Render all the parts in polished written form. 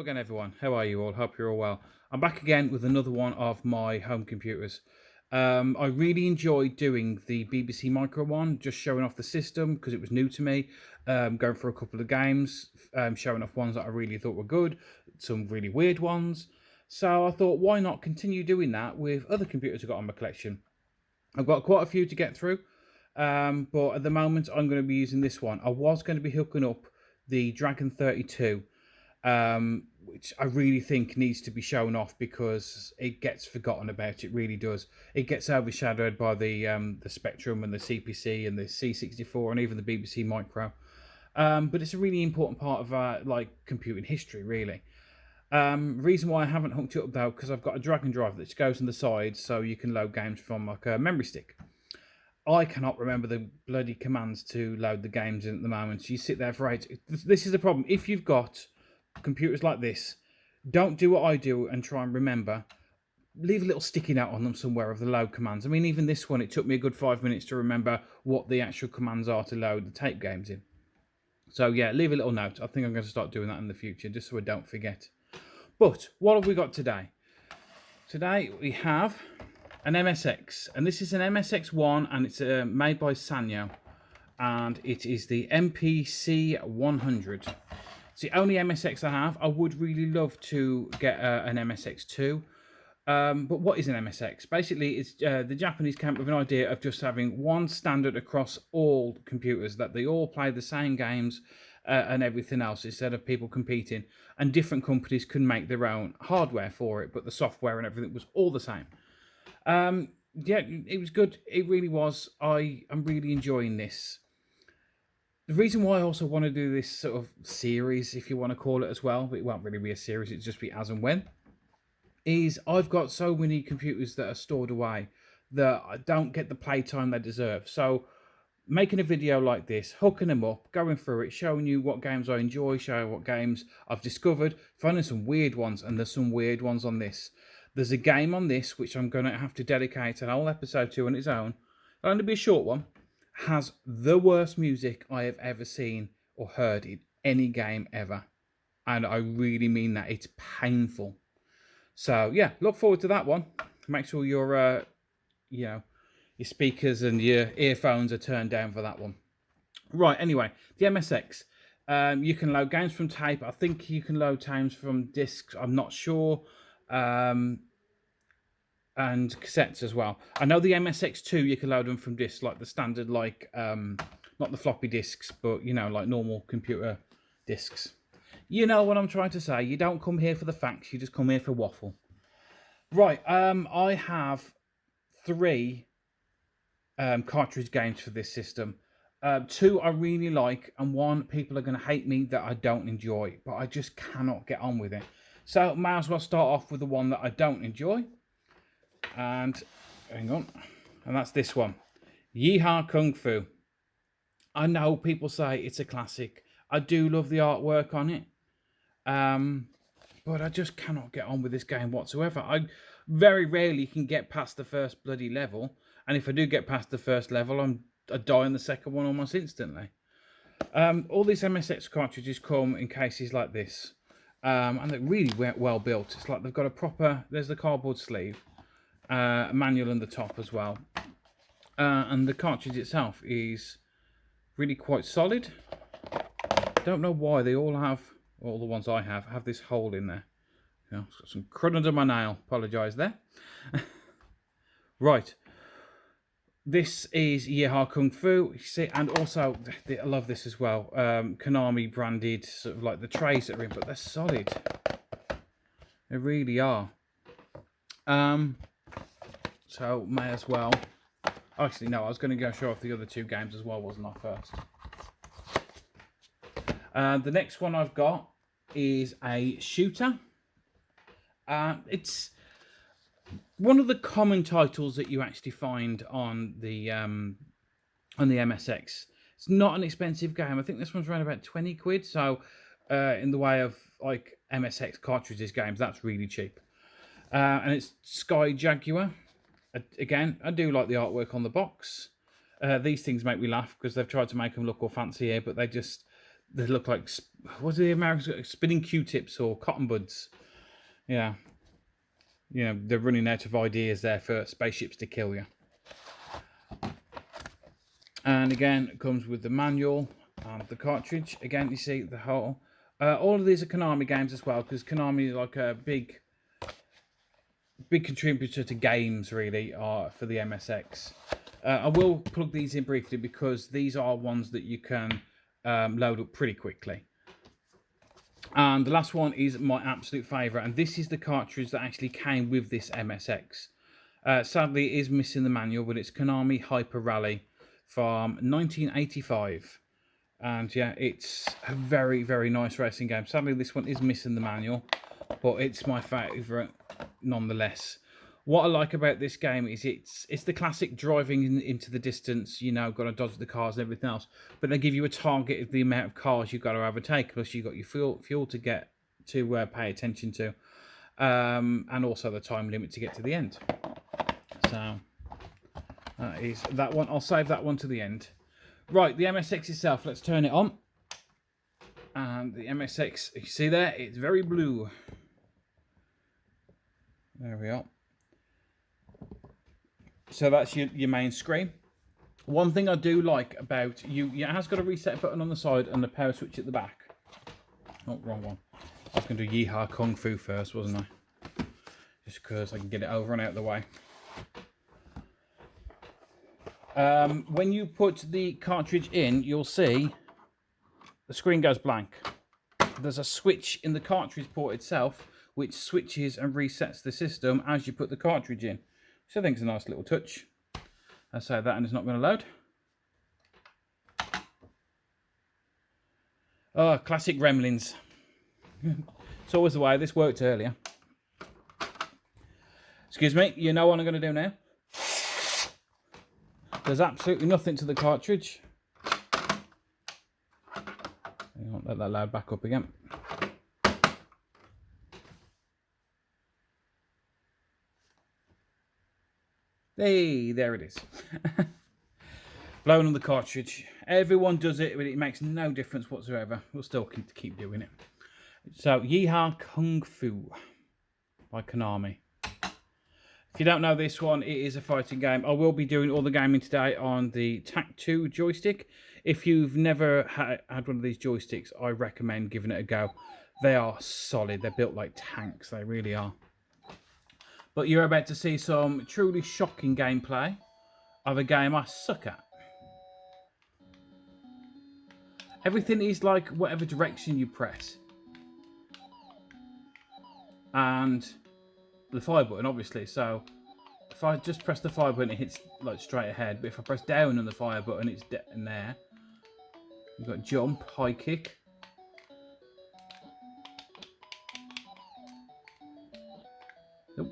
again, everyone. How are you all? Hope you're all well. I'm back again with another one of my home computers. I really enjoyed doing the BBC Micro one, just showing off the system because it was new to me. Going for a couple of games, showing off ones that I really thought were good, some really weird ones. So I thought, why not continue doing that with other computers I've got on my collection? I've got quite a few to get through, but at the moment I'm going to be using this one. I was going to be hooking up the Dragon 32, which I really think needs to be shown off because it gets forgotten about. It really does. It gets overshadowed by the Spectrum and the CPC and the C64 and even the BBC Micro. But it's a really important part of like computing history, really. Reason why I haven't hooked it up though, because I've got a drag and drive that goes on the side, so you can load games from like a memory stick. I cannot remember the bloody commands to load the games in at the moment. So you sit there for ages. This is the problem. If you've got computers like this, don't do what I do and try and remember. Leave a little sticky note on them somewhere of the load commands. I mean, even this one, it took me a good 5 minutes to remember what the actual commands are to load the tape games in. So yeah, leave a little note. I think I'm going to start doing that in the future, just so I don't forget. But what have we got today? Today we have an MSX, and this is an MSX1, and it's made by Sanyo, and it is the MPC 100. It's the only MSX I have. I would really love to get an MSX2, but what is an MSX? Basically, it's the Japanese came up with an idea of just having one standard across all computers, that they all play the same games and everything else, instead of people competing, and different companies can make their own hardware for it, but the software and everything was all the same. Yeah, it was good. It really was. I'm really enjoying this. The reason why I also want to do this sort of series, if you want to call it as well, but it won't really be a series, it'll just be as and when, is I've got so many computers that are stored away that I don't get the playtime they deserve. So making a video like this, hooking them up, going through it, showing you what games I enjoy, showing what games I've discovered, finding some weird ones, and there's some weird ones on this. There's a game on this which I'm going to have to dedicate an whole episode to on its own. It'll only be a short one. Has the worst music I have ever seen or heard in any game ever. And I really mean that. It's painful. So yeah, look forward to that one. Make sure your your speakers and your earphones are turned down for that one. Right, anyway, the MSX. You can load games from tape. I think you can load games from discs. I'm not sure. And cassettes as well. I know the MSX2, you can load them from discs, like the standard, like, not the floppy disks, but, you know, like normal computer discs. You know what I'm trying to say. You don't come here for the facts, you just come here for waffle. Right, I have 3 cartridge games for this system. 2 I really like, and 1 people are going to hate me that I don't enjoy, but I just cannot get on with it. So may as well start off with the one that I don't enjoy. And hang on, and that's this one, Yeehaw Kung Fu. I know people say it's a classic. I do love the artwork on it, but I just cannot get on with this game whatsoever. I very rarely can get past the first bloody level, and if I do get past the first level, I die in the second one almost instantly. All these MSX cartridges come in cases like this, and they're really well built. It's like they've got a proper, there's the cardboard sleeve, a manual on the top as well, and the cartridge itself is really quite solid. Don't know why they all have, all the ones I have this hole in there. You know, it's got some crud under my nail. Apologise there. Right, this is Yeehaw Kung Fu. You see, and also I love this as well. Konami branded, sort of like the trays that are in, but they're solid. They really are. So may as well. Actually, no, I was going to go show off the other 2 games as well, wasn't I, first? The next one I've got is a shooter. It's one of the common titles that you actually find on the MSX. It's not an expensive game. I think this one's around about 20 quid. So in the way of like MSX cartridges games, that's really cheap. And it's Sky Jaguar. Again, I do like the artwork on the box. These things make me laugh because they've tried to make them look all fancy here, but They look like, what do the Americans, spinning Q-tips or cotton buds. Yeah. You know, they're running out of ideas there for spaceships to kill you. And again, it comes with the manual and the cartridge. Again, you see the whole. All of these are Konami games as well, because Konami is like a big contributor to games, really, for the MSX. I will plug these in briefly because these are ones that you can load up pretty quickly. And the last one is my absolute favourite, and this is the cartridge that actually came with this MSX. Sadly, it is missing the manual, but it's Konami Hyper Rally from 1985. And yeah, it's a very, very nice racing game. Sadly, this one is missing the manual, but it's my favourite nonetheless. What I like about this game is it's the classic driving into the distance, you know, got to dodge the cars and everything else. But they give you a target of the amount of cars you've got to overtake, plus you've got your fuel to get to pay attention to, and also the time limit to get to the end. So that is that one. I'll save that one to the end. Right, the MSX itself, let's turn it on. And the MSX, you see there, it's very blue. There we are. So that's your main screen. One thing I do like about it has got a reset button on the side and the power switch at the back. Oh, wrong one. I was going to do Yeehaw Kung Fu first, wasn't I? Just because I can get it over and out of the way. When you put the cartridge in, you'll see the screen goes blank. There's a switch in the cartridge port itself, which switches and resets the system as you put the cartridge in. So I think it's a nice little touch. I say that and it's not going to load. Oh, classic Gremlins. It's always the way. This worked earlier. Excuse me, you know what I'm going to do now? There's absolutely nothing to the cartridge. I won't let that load back up again. Hey, there it is. Blowing on the cartridge. Everyone does it, but it makes no difference whatsoever. We'll still keep doing it. So, Yeehaw Kung Fu by Konami. If you don't know this one, it is a fighting game. I will be doing all the gaming today on the TAC2 joystick. If you've never had one of these joysticks, I recommend giving it a go. They are solid. They're built like tanks. They really are. But you're about to see some truly shocking gameplay of a game I suck at. Everything is like whatever direction you press. And the fire button, obviously. So if I just press the fire button, it hits like straight ahead. But if I press down on the fire button, it's in there. You've got jump, high kick. Oh,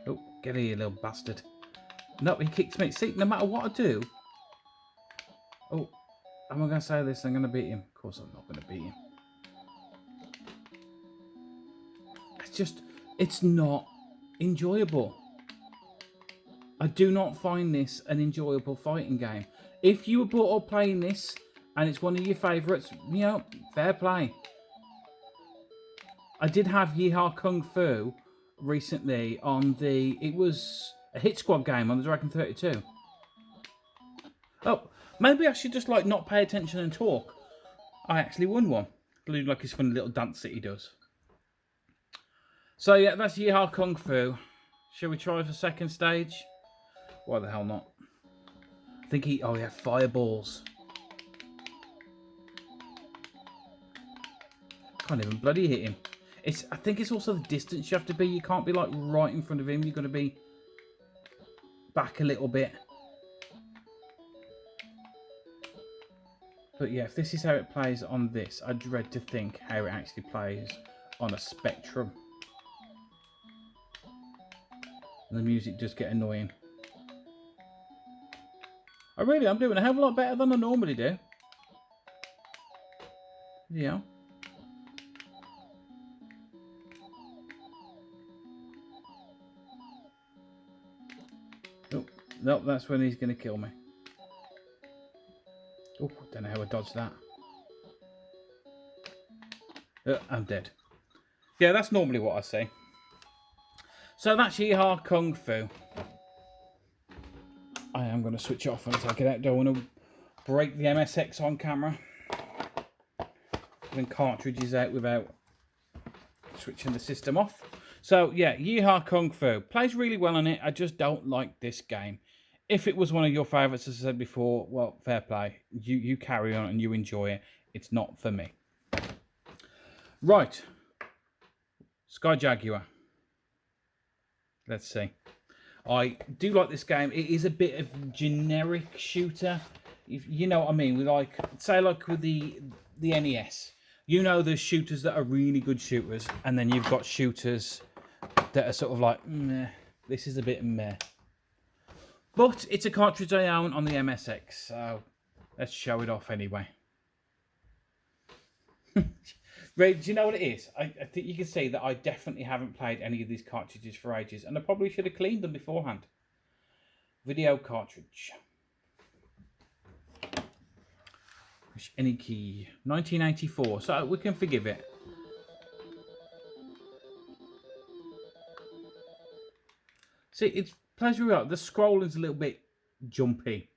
oh, get here, you little bastard. No, he kicks me. See, no matter what I do. Oh, am I going to say this? I'm going to beat him. Of course I'm not going to beat him. It's not enjoyable. I do not find this an enjoyable fighting game. If you were brought up playing this and it's one of your favourites, you know, fair play. I did have Yeehaw Kung Fu recently on it was a Hit Squad game on the Dragon 32. Oh, maybe I should just like not pay attention and talk. I actually won one. Like his funny little dance that he does. So yeah, that's Yeehaw Kung Fu. Shall we try for second stage? Why the hell not? I think oh yeah, fireballs. Can't even bloody hit him. I think it's also the distance you have to be. You can't be like right in front of him. You've got to be back a little bit. But yeah, if this is how it plays on this, I dread to think how it actually plays on a Spectrum. And the music does get annoying. I'm doing a hell of a lot better than I normally do. Yeah. Oh, nope, that's when he's going to kill me. Oh, don't know how I dodged that. I'm dead. Yeah, that's normally what I say. So that's Yeehaw Kung Fu. I am going to switch off and take it out. Don't want to break the MSX on camera. Putting cartridges out without switching the system off. So yeah, Yeehaw Kung Fu plays really well on it. I just don't like this game. If it was one of your favourites, as I said before, well, fair play. You carry on and you enjoy it. It's not for me. Right. Sky Jaguar. Let's see. I do like this game. It is a bit of generic shooter. If you know what I mean. With like, say like with the NES. You know there's shooters that are really good shooters. And then you've got shooters that are sort of like, meh. This is a bit meh. But it's a cartridge I own on the MSX. So let's show it off anyway. Ray, do you know what it is? I think you can see that I definitely haven't played any of these cartridges for ages, and I probably should have cleaned them beforehand. Video cartridge. Push any key. 1984, so we can forgive it. See, it plays really well. The scrolling's a little bit jumpy.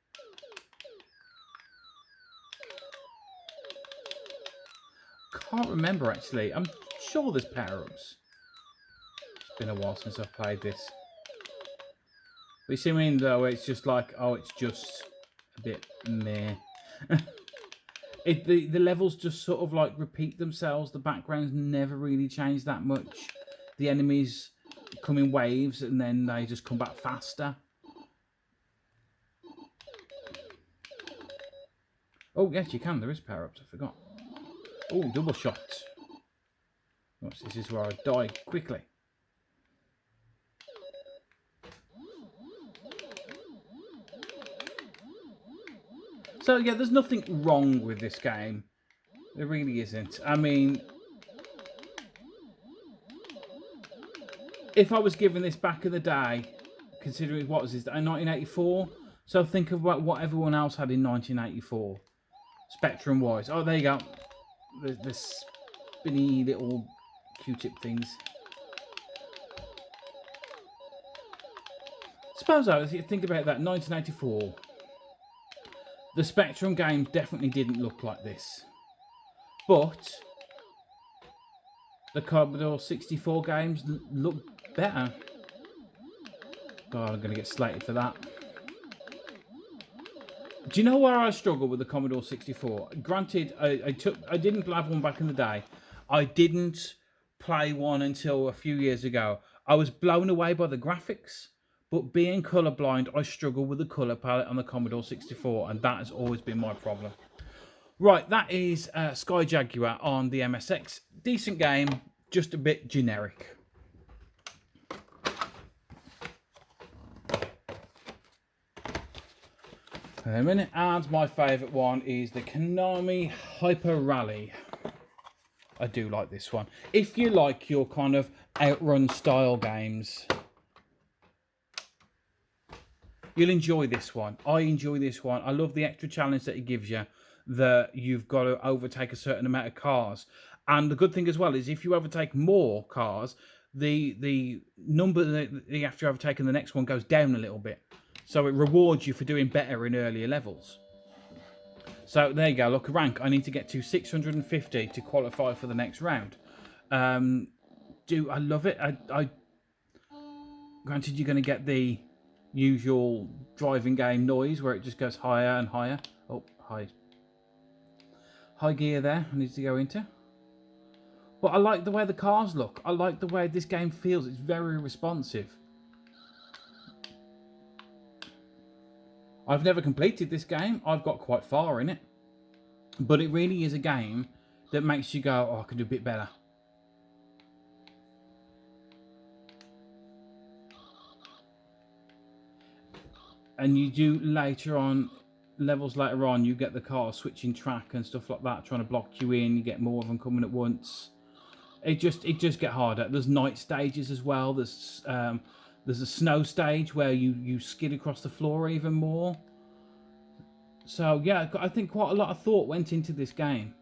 Can't remember actually. I'm sure there's power-ups. It's been a while since I've played this. But you see what I mean though, it's just like, oh, it's just a bit meh. The levels just sort of like repeat themselves. The backgrounds never really change that much. The enemies come in waves and then they just come back faster. Oh yes, you can. There is power-ups. I forgot. Oh, double shot. Watch, this is where I die quickly. So yeah, there's nothing wrong with this game. There really isn't. I mean, if I was given this back in the day, considering what was this, 1984? So think about what everyone else had in 1984, Spectrum-wise. Oh, there you go. The spinny little Q-tip things. Suppose if you think about that, 1984. The Spectrum games definitely didn't look like this. But the Commodore 64 games look better. God, I'm going to get slated for that. Do you know where I struggle with the Commodore 64? Granted, I didn't have one back in the day. I didn't play one until a few years ago. I was blown away by the graphics, but being colourblind, I struggle with the colour palette on the Commodore 64, and that has always been my problem. Right, that is Sky Jaguar on the MSX. Decent game, just a bit generic. And my favourite one is the Konami Hyper Rally. I do like this one. If you like your kind of outrun style games, you'll enjoy this one. I enjoy this one. I love the extra challenge that it gives you, that you've got to overtake a certain amount of cars. And the good thing as well is if you overtake more cars, the number that you have to overtake in the next one goes down a little bit. So it rewards you for doing better in earlier levels. So there you go. Look, rank. I need to get to 650 to qualify for the next round. I love it. Granted, you're going to get the usual driving game noise where it just goes higher and higher. Oh, high gear there. I need to go into. But I like the way the cars look. I like the way this game feels. It's very responsive. I've never completed this game. I've got quite far in it. But it really is a game that makes you go, oh, I can do a bit better. And you do later on, levels later on, you get the car switching track and stuff like that, trying to block you in. You get more of them coming at once. It just get harder. There's night stages as well. There's a snow stage where you skid across the floor even more. So yeah, I think quite a lot of thought went into this game.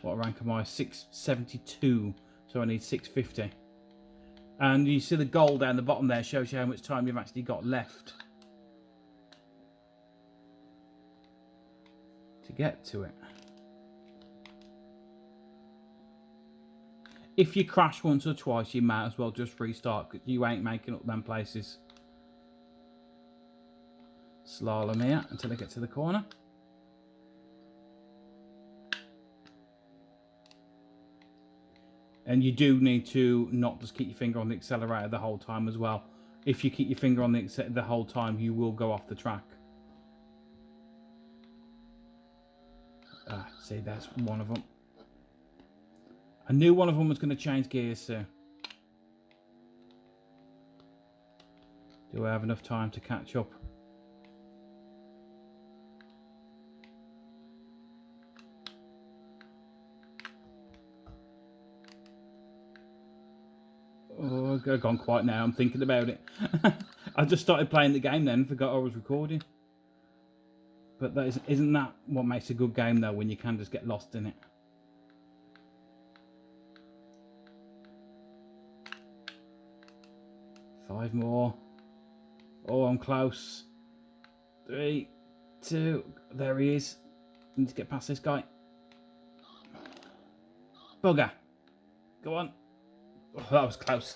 What rank am I? 672. So I need 650. And you see the gold down the bottom there shows you how much time you've actually got left to get to it. If you crash once or twice, you might as well just restart, because you ain't making up them places. Slalom here until I get to the corner. And you do need to not just keep your finger on the accelerator the whole time as well. If you keep your finger on the whole time, you will go off the track. See, that's one of them. I knew one of them was going to change gears, so. Do I have enough time to catch up? Oh, I've gone quiet now. I'm thinking about it. I just started playing the game then, forgot I was recording. But that isn't that what makes a good game though, when you can just get lost in it? Five more. Oh, I'm close. 3, 2, there he is. I need to get past this guy. Bugger. Go on. Oh, that was close.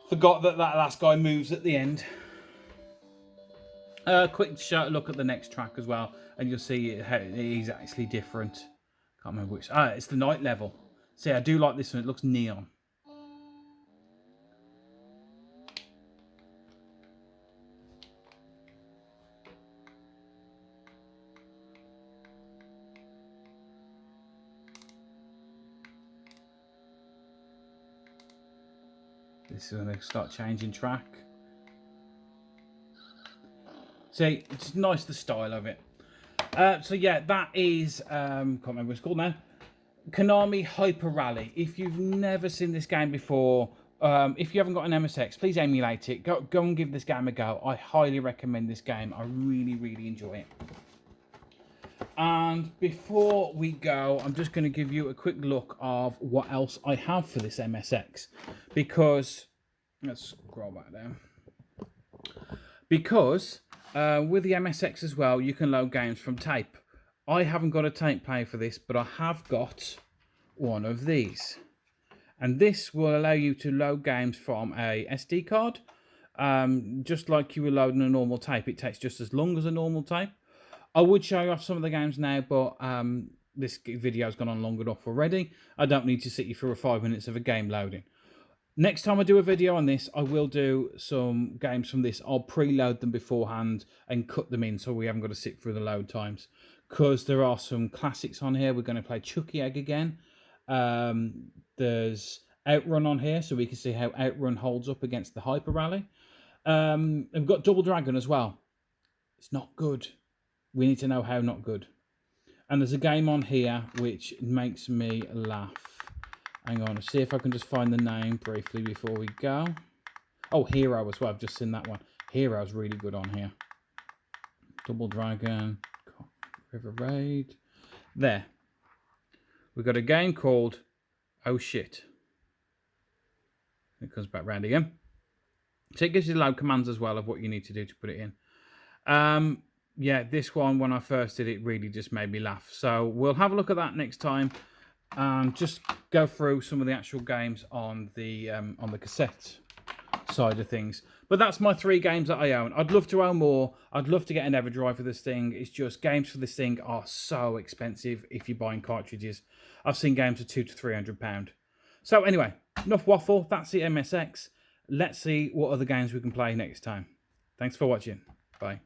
Forgot that last guy moves at the end. Quick look at the next track as well, and you'll see it is actually different. Can't remember which. It's the night level. See, I do like this one. It looks neon. This is when they start changing track. See, it's nice, the style of it. So yeah, that is, can't remember what it's called now. Konami Hyper Rally. If you've never seen this game before, if you haven't got an MSX, please emulate it. Go and give this game a go. I highly recommend this game. I really, really enjoy it. And before we go, I'm just going to give you a quick look of what else I have for this MSX. Because, let's scroll back down. Because with the MSX as well, you can load games from tape. I haven't got a tape player for this, but I have got one of these. And this will allow you to load games from a SD card. Just like you were loading a normal tape. It takes just as long as a normal tape. I would show you off some of the games now, but this video has gone on long enough already. I don't need to sit you through 5 minutes of a game loading. Next time I do a video on this, I will do some games from this. I'll preload them beforehand and cut them in so we haven't got to sit through the load times. Because there are some classics on here. We're going to play Chucky Egg again. There's Outrun on here, so we can see how Outrun holds up against the Hyper Rally. We've got Double Dragon as well. It's not good. We need to know how not good. And there's a game on here which makes me laugh. Hang on, see if I can just find the name briefly before we go. Oh, Hero as well. I've just seen that one. Hero's really good on here. Double Dragon, River Raid. There. We've got a game called Oh Shit. It comes back round again. So it gives you loud commands as well of what you need to do to put it in. Yeah, this one, when I first did it, really just made me laugh. So we'll have a look at that next time. And just go through some of the actual games on the cassette side of things. But that's my 3 games that I own. I'd love to own more. I'd love to get an Everdrive for this thing. It's just games for this thing are so expensive if you're buying cartridges. I've seen games for £200 to £300. So anyway, enough waffle. That's the MSX. Let's see what other games we can play next time. Thanks for watching. Bye.